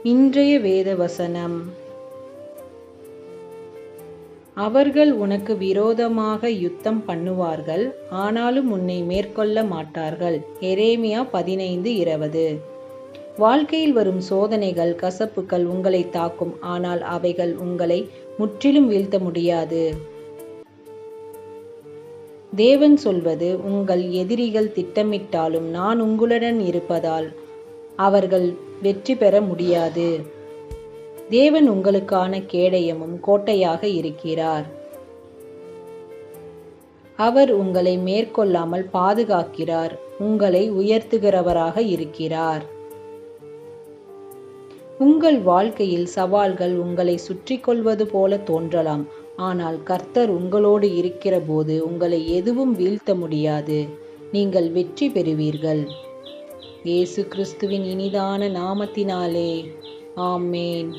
இன்றைய வேத வசனம். அவர்கள் உனக்கு விரோதமாக யுத்தம் பண்ணுவார்கள், ஆனாலும் உன்னை மேற்கொள்ள மாட்டார்கள். எரேமியா 15:20. வாழ்க்கையில் வரும் சோதனைகள், கசப்புகள் உங்களை தாக்கும், ஆனால் அவைகள் உங்களை முற்றிலும் வீழ்த்த முடியாது. தேவன் சொல்வது, உங்கள் எதிரிகள் திட்டமிட்டாலும் நான் உங்களுடன் இருப்பதால் அவர்கள் வெற்றி பெற முடியாது. தேவன் உங்களுக்கான கேடயமும் கோட்டையாக இருக்கிறார். அவர் உங்களை மேற்கொள்ளாமல் பாதுகாக்கிறார், உங்களை உயர்த்துகிறவராக இருக்கிறார். உங்கள் வாழ்க்கையில் சவால்கள் உங்களை சுற்றி கொள்வது போல தோன்றலாம், ஆனால் கர்த்தர் உங்களோடு இருக்கிற போது உங்களை எதுவும் வீழ்த்த முடியாது. நீங்கள் வெற்றி பெறுவீர்கள். இயேசு கிறிஸ்துவின் இனிதான நாமத்தினாலே. ஆமேன்.